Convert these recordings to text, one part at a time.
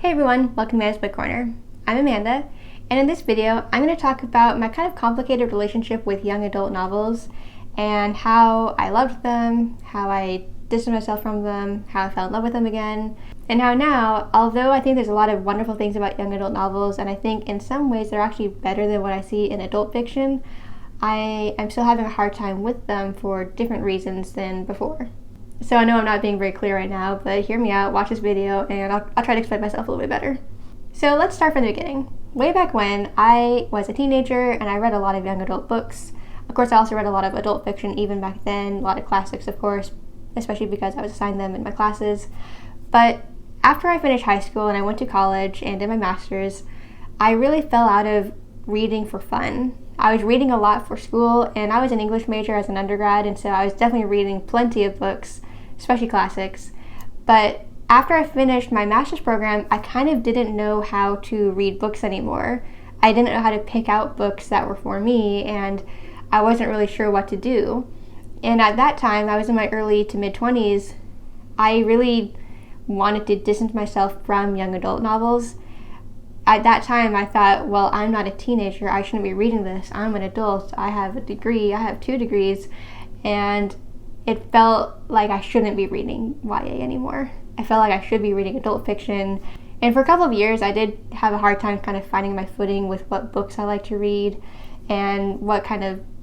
Hey everyone, welcome to Amanda's Book Corner. I'm Amanda, and in this video, I'm going to talk about my kind of complicated relationship with young adult novels and how I loved them, how I distanced myself from them, how I fell in love with them again, and how now, although I think there's a lot of wonderful things about young adult novels, and I think in some ways they're actually better than what I see in adult fiction, I'm still having a hard time with them for different reasons than before. So I know I'm not being very clear right now, but hear me out, watch this video, and I'll try to explain myself a little bit better. So let's start from the beginning. Way back when, I was a teenager and I read a lot of young adult books. Of course, I also read a lot of adult fiction even back then, a lot of classics, of course, especially because I was assigned them in my classes. But after I finished high school and I went to college and did my master's, I really fell out of reading for fun. I was reading a lot for school, and I was an English major as an undergrad, and so I was definitely reading plenty of books, especially classics. But after I finished my master's program, I kind of didn't know how to read books anymore. I didn't know how to pick out books that were for me, and I wasn't really sure what to do. And at that time, I was in my early to mid-20s, I really wanted to distance myself from young adult novels. At that time, I thought, well, I'm not a teenager, I shouldn't be reading this. I'm an adult, I have a degree, I have 2 degrees, and it felt like I shouldn't be reading YA anymore. I felt like I should be reading adult fiction. And for a couple of years, I did have a hard time kind of finding my footing with what books I like to read and what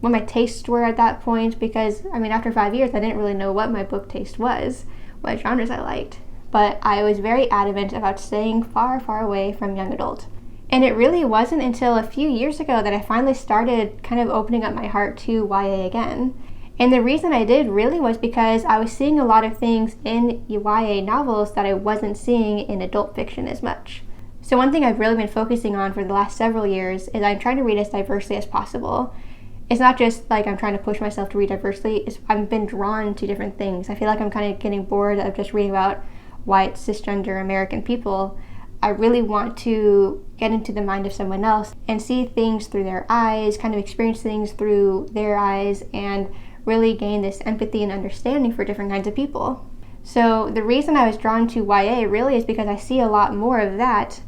my tastes were at that point, because, after 5 years, I didn't really know what my book taste was, what genres I liked. But I was very adamant about staying far, far away from young adult. And it really wasn't until a few years ago that I finally started kind of opening up my heart to YA again. And the reason I did really was because I was seeing a lot of things in YA novels that I wasn't seeing in adult fiction as much. So one thing I've really been focusing on for the last several years is I'm trying to read as diversely as possible. It's not just like I'm trying to push myself to read diversely, I've been drawn to different things. I feel like I'm kind of getting bored of just reading about white, cisgender American people. I really want to get into the mind of someone else and see things through their eyes, kind of experience things through their eyes, and really gain this empathy and understanding for different kinds of people. So the reason I was drawn to YA really is because I see a lot more of that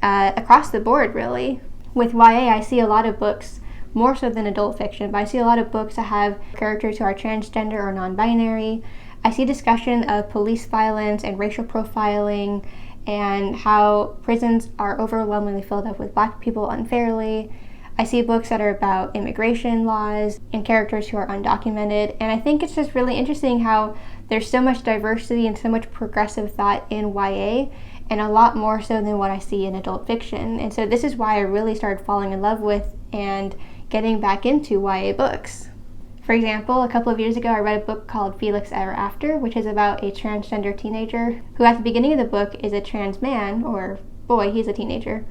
across the board, really. With YA, I see a lot of books, more so than adult fiction, but I see a lot of books that have characters who are transgender or non-binary. I see discussion of police violence and racial profiling and how prisons are overwhelmingly filled up with Black people unfairly. I see books that are about immigration laws and characters who are undocumented, and I think it's just really interesting how there's so much diversity and so much progressive thought in YA, and a lot more so than what I see in adult fiction. And so this is why I really started falling in love with and getting back into YA books. For example, a couple of years ago I read a book called Felix Ever, which is about a transgender teenager who at the beginning of the book is a trans man, or boy, he's a teenager.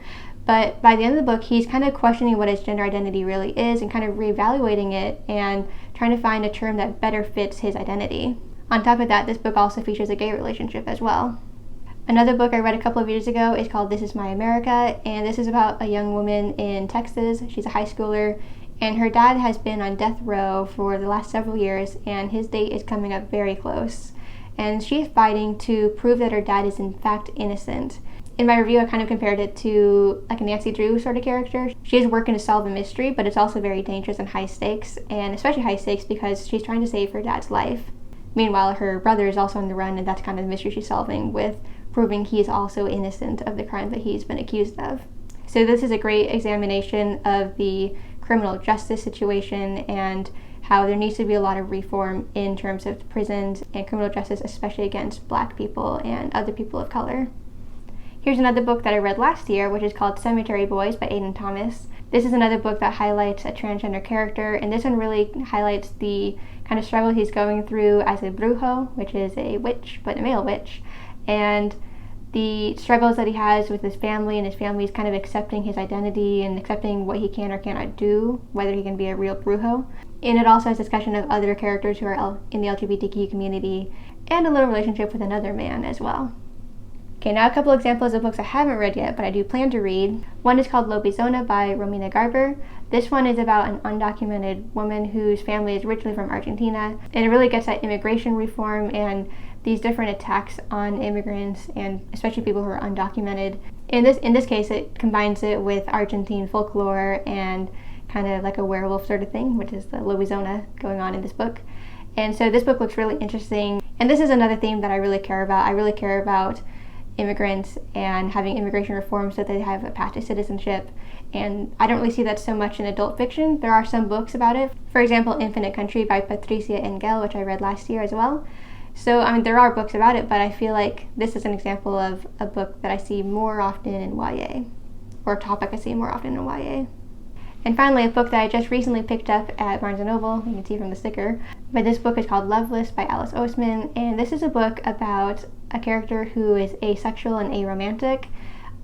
But by the end of the book, he's kind of questioning what his gender identity really is and kind of reevaluating it and trying to find a term that better fits his identity. On top of that, this book also features a gay relationship as well. Another book I read a couple of years ago is called This Is My America, and this is about a young woman in Texas. She's a high schooler, and her dad has been on death row for the last several years, and his date is coming up very close. And she's fighting to prove that her dad is in fact innocent. In my review, I kind of compared it to like a Nancy Drew sort of character. She is working to solve a mystery, but it's also very dangerous and high stakes, and especially high stakes because she's trying to save her dad's life. Meanwhile, her brother is also on the run, and that's kind of the mystery she's solving, with proving he is also innocent of the crime that he's been accused of. So this is a great examination of the criminal justice situation and how there needs to be a lot of reform in terms of prisons and criminal justice, especially against Black people and other people of color. Here's another book that I read last year, which is called Cemetery Boys by Aidan Thomas. This is another book that highlights a transgender character, and this one really highlights the kind of struggle he's going through as a brujo, which is a witch, but a male witch, and the struggles that he has with his family, and his family's kind of accepting his identity and accepting what he can or cannot do, whether he can be a real brujo. And it also has discussion of other characters who are in the LGBTQ community, and a little relationship with another man as well. Okay, now a couple examples of books I haven't read yet, but I do plan to read. One is called Lobizona by Romina Garber. This one is about an undocumented woman whose family is originally from Argentina, and it really gets at immigration reform and these different attacks on immigrants, and especially people who are undocumented. In this case, it combines it with Argentine folklore and kind of like a werewolf sort of thing, which is the Lobizona going on in this book. And so this book looks really interesting. And this is another theme that I really care about. I really care about immigrants and having immigration reform so that they have a path to citizenship. And I don't really see that so much in adult fiction. There are some books about it. For example, Infinite Country by Patricia Engel, which I read last year as well. So, I mean, there are books about it, but I feel like this is an example of a book that I see more often in YA, or a topic I see more often in YA. And finally, a book that I just recently picked up at Barnes & Noble, you can see from the sticker, but this book is called Loveless by Alice Oseman, and this is a book about a character who is asexual and aromantic.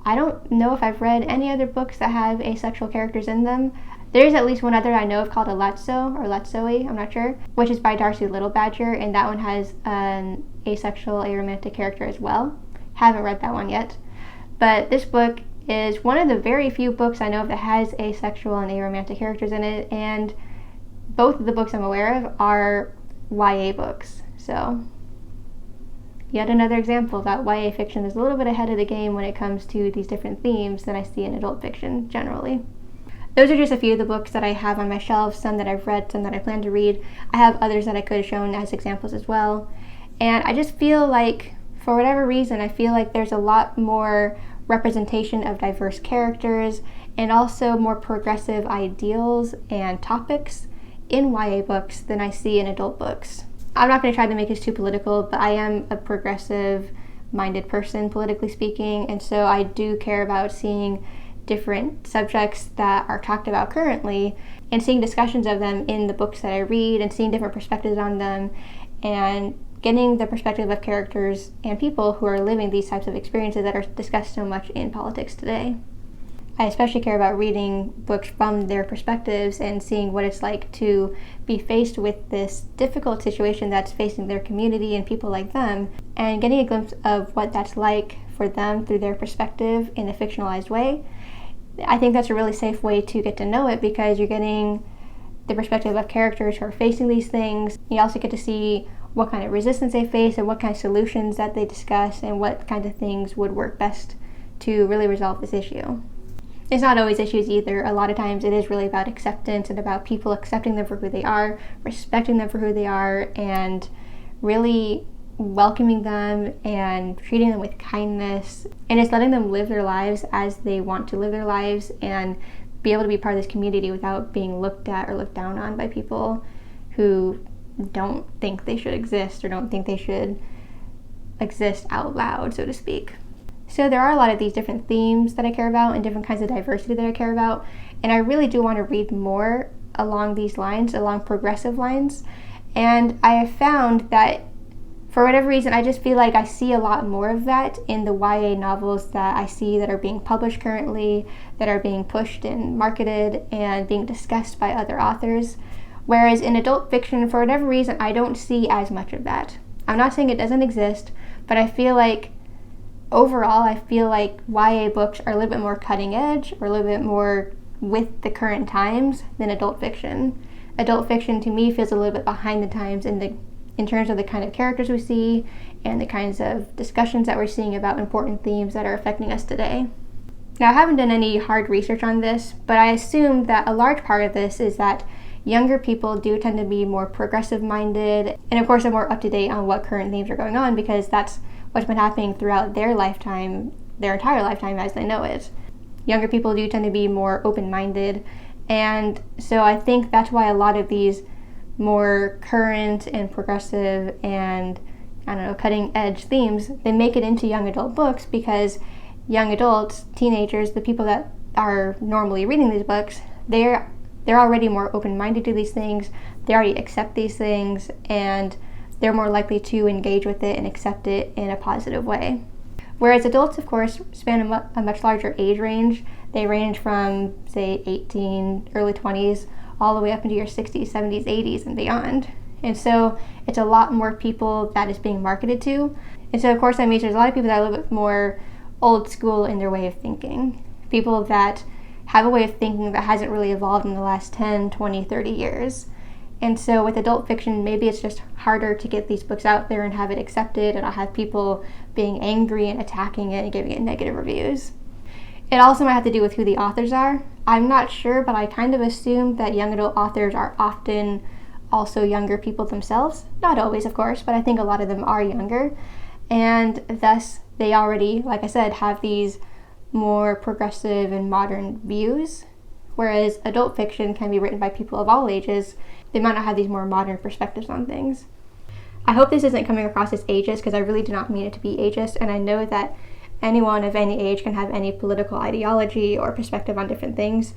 I don't know if I've read any other books that have asexual characters in them. There is at least one other I know of called Aletso, or Letzoe, I'm not sure, which is by Darcy Little-Badger, and that one has an asexual, aromantic character as well. Haven't read that one yet. But this book is one of the very few books I know of that has asexual and aromantic characters in it, and both of the books I'm aware of are YA books. So, yet another example that YA fiction is a little bit ahead of the game when it comes to these different themes than I see in adult fiction generally. Those are just a few of the books that I have on my shelf, some that I've read, some that I plan to read. I have others that I could have shown as examples as well. And I just feel like, for whatever reason, I feel like there's a lot more representation of diverse characters and also more progressive ideals and topics in YA books than I see in adult books. I'm not going to try to make this too political, but I am a progressive-minded person, politically speaking, and so I do care about seeing different subjects that are talked about currently and seeing discussions of them in the books that I read and seeing different perspectives on them and getting the perspective of characters and people who are living these types of experiences that are discussed so much in politics today. I especially care about reading books from their perspectives and seeing what it's like to be faced with this difficult situation that's facing their community and people like them, and getting a glimpse of what that's like for them through their perspective in a fictionalized way. I think that's a really safe way to get to know it because you're getting the perspective of characters who are facing these things. You also get to see what kind of resistance they face and what kind of solutions that they discuss and what kind of things would work best to really resolve this issue. It's not always issues either. A lot of times it is really about acceptance and about people accepting them for who they are, respecting them for who they are, and really welcoming them and treating them with kindness, and just letting them live their lives as they want to live their lives and be able to be part of this community without being looked at or looked down on by people who don't think they should exist or don't think they should exist out loud, so to speak. So there are a lot of these different themes that I care about and different kinds of diversity that I care about, and I really do want to read more along these lines, along progressive lines, and I have found that for whatever reason, I just feel like I see a lot more of that in the YA novels that I see that are being published currently, that are being pushed and marketed and being discussed by other authors. Whereas in adult fiction, for whatever reason, I don't see as much of that. I'm not saying it doesn't exist, but I feel like overall, YA books are a little bit more cutting edge or a little bit more with the current times than adult fiction. Adult fiction to me feels a little bit behind the times in terms of the kind of characters we see and the kinds of discussions that we're seeing about important themes that are affecting us today. Now, I haven't done any hard research on this, but I assume that a large part of this is that younger people do tend to be more progressive-minded, and of course are more up-to-date on what current themes are going on because that's what's been happening throughout their lifetime, their entire lifetime as they know it. Younger people do tend to be more open-minded, and so I think that's why a lot of these more current and progressive and, cutting edge themes, they make it into young adult books because young adults, teenagers, the people that are normally reading these books, they're already more open-minded to these things, they already accept these things, and they're more likely to engage with it and accept it in a positive way. Whereas adults, of course, span a much larger age range. They range from, say, 18, early 20s, all the way up into your 60s, 70s, 80s, and beyond. And so it's a lot more people that is being marketed to. And so, of course, that means there's a lot of people that are a little bit more old school in their way of thinking. People that have a way of thinking that hasn't really evolved in the last 10, 20, 30 years. And so with adult fiction, maybe it's just harder to get these books out there and have it accepted, and I'll have people being angry and attacking it and giving it negative reviews. It also might have to do with who the authors are. I'm not sure, but I kind of assume that young adult authors are often also younger people themselves. Not always, of course, but I think a lot of them are younger. And thus, they already, like I said, have these more progressive and modern views. Whereas adult fiction can be written by people of all ages. They might not have these more modern perspectives on things. I hope this isn't coming across as ageist, because I really do not mean it to be ageist, and I know that anyone of any age can have any political ideology or perspective on different things.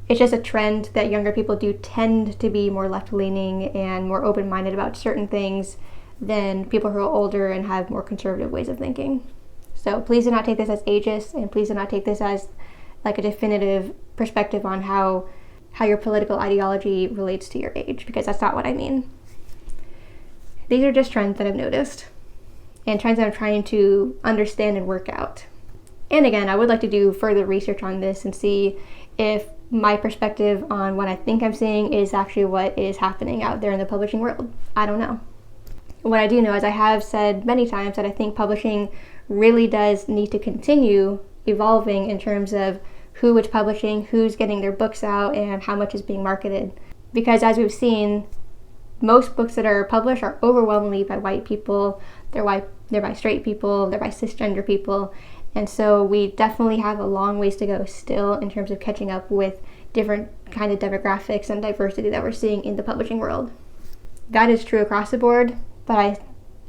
It's just a trend that younger people do tend to be more left-leaning and more open-minded about certain things than people who are older and have more conservative ways of thinking. So please do not take this as ageist, and please do not take this as like a definitive perspective on how your political ideology relates to your age, because that's not what I mean. These are just trends that I've noticed, and trends that I'm trying to understand and work out. And again, I would like to do further research on this and see if my perspective on what I think I'm seeing is actually what is happening out there in the publishing world. I don't know. What I do know is I have said many times that I think publishing really does need to continue evolving in terms of who it's publishing, who's getting their books out, and how much is being marketed. Because as we've seen, most books that are published are overwhelmingly by white people, they're by straight people, they're by cisgender people, and so we definitely have a long ways to go still in terms of catching up with different kind of demographics and diversity that we're seeing in the publishing world. That is true across the board, but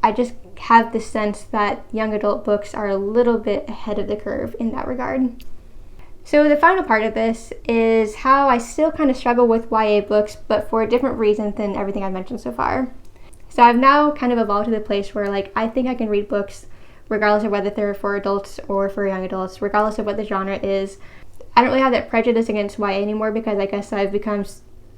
I just have the sense that young adult books are a little bit ahead of the curve in that regard. So the final part of this is how I still kind of struggle with YA books, but for a different reason than everything I've mentioned so far. So I've now kind of evolved to the place where I think I can read books regardless of whether they're for adults or for young adults, regardless of what the genre is. I don't really have that prejudice against YA anymore, because I guess I've become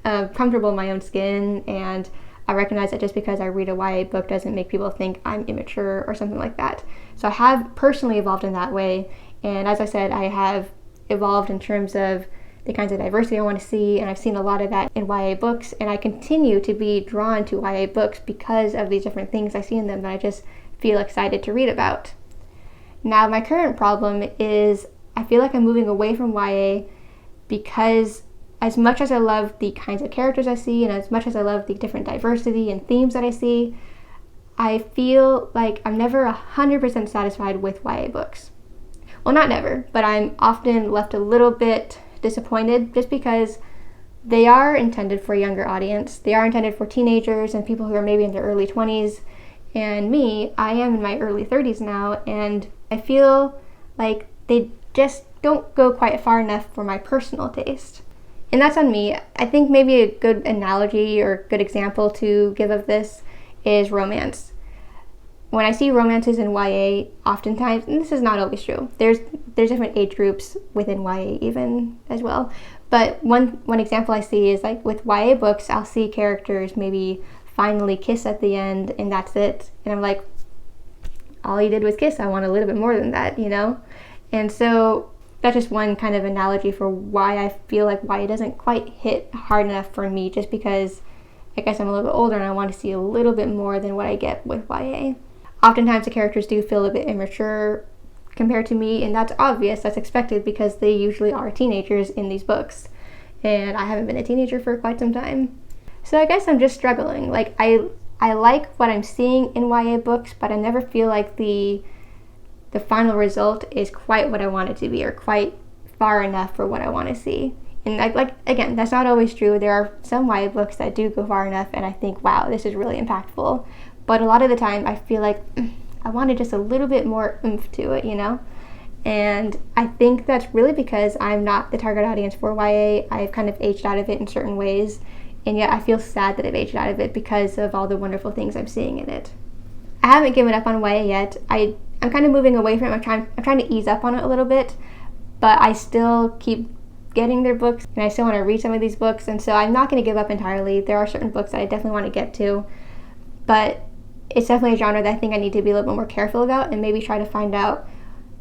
comfortable in my own skin, and I recognize that just because I read a YA book doesn't make people think I'm immature or something like that. So I have personally evolved in that way, and as I said, I have evolved in terms of the kinds of diversity I want to see, and I've seen a lot of that in YA books, and I continue to be drawn to YA books because of these different things I see in them that I just feel excited to read about. Now, my current problem is I feel like I'm moving away from YA because as much as I love the kinds of characters I see, and as much as I love the different diversity and themes that I see, I feel like I'm never 100% satisfied with YA books. Well, not never, but I'm often left a little bit disappointed just because they are intended for a younger audience. They are intended for teenagers and people who are maybe in their early 20s. And me, I am in my early 30s now, and I feel like they just don't go quite far enough for my personal taste. And that's on me. I think maybe a good analogy or good example to give of this is romance. When I see romances in YA, oftentimes, and this is not always true, there's different age groups within YA even as well, but one example I see is with YA books, I'll see characters maybe finally kiss at the end, and that's it. And I'm like, all he did was kiss. I want a little bit more than that, And so that's just one kind of analogy for why I feel like YA doesn't quite hit hard enough for me, just because I guess I'm a little bit older and I want to see a little bit more than what I get with YA. Oftentimes the characters do feel a bit immature compared to me, and that's obvious, that's expected, because they usually are teenagers in these books. And I haven't been a teenager for quite some time. So I guess I'm just struggling. I like what I'm seeing in YA books, but I never feel like the final result is quite what I want it to be, or quite far enough for what I want to see. And again, that's not always true. There are some YA books that do go far enough, and I think, wow, this is really impactful. But a lot of the time, I feel like I wanted just a little bit more oomph to it, And I think that's really because I'm not the target audience for YA. I've kind of aged out of it in certain ways. And yet I feel sad that I've aged out of it because of all the wonderful things I'm seeing in it. I haven't given up on YA yet. I'm kind of moving away from it. I'm trying to ease up on it a little bit, but I still keep getting their books, and I still want to read some of these books, and so I'm not going to give up entirely. There are certain books that I definitely want to get to, but it's definitely a genre that I think I need to be a little bit more careful about, and maybe try to find out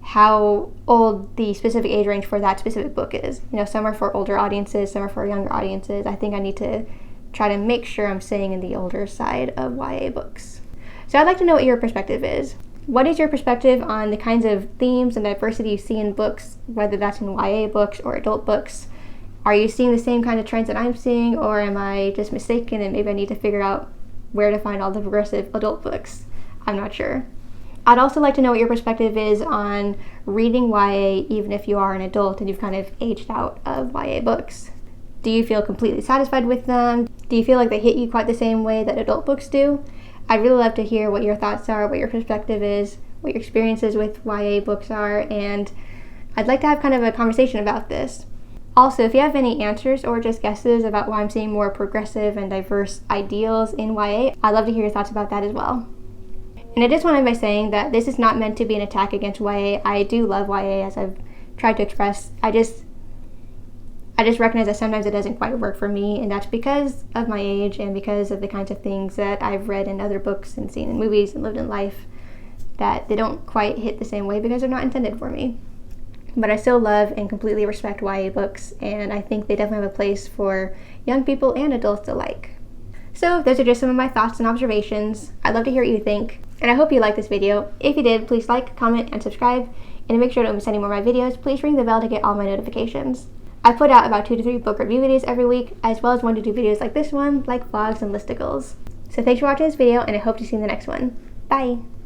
how old the specific age range for that specific book is. Some are for older audiences, some are for younger audiences. I think I need to try to make sure I'm staying in the older side of YA books. So I'd like to know what your perspective is. What is your perspective on the kinds of themes and diversity you see in books, whether that's in YA books or adult books? Are you seeing the same kind of trends that I'm seeing, or am I just mistaken and maybe I need to figure out where to find all the progressive adult books? I'm not sure. I'd also like to know what your perspective is on reading YA even if you are an adult and you've kind of aged out of YA books. Do you feel completely satisfied with them? Do you feel like they hit you quite the same way that adult books do? I'd really love to hear what your thoughts are, what your perspective is, what your experiences with YA books are, and I'd like to have kind of a conversation about this. Also, if you have any answers or just guesses about why I'm seeing more progressive and diverse ideals in YA, I'd love to hear your thoughts about that as well. And I just want to end by saying that this is not meant to be an attack against YA. I do love YA, as I've tried to express. I just recognize that sometimes it doesn't quite work for me, and that's because of my age and because of the kinds of things that I've read in other books and seen in movies and lived in life, that they don't quite hit the same way because they're not intended for me. But I still love and completely respect YA books, and I think they definitely have a place for young people and adults alike. So those are just some of my thoughts and observations. I'd love to hear what you think, and I hope you liked this video. If you did, please like, comment, and subscribe. And to make sure you don't miss any more of my videos, please ring the bell to get all my notifications. I put out about 2 to 3 book review videos every week, as well as 1 to 2 videos like this one, like vlogs and listicles. So thanks for watching this video, and I hope to see you in the next one. Bye!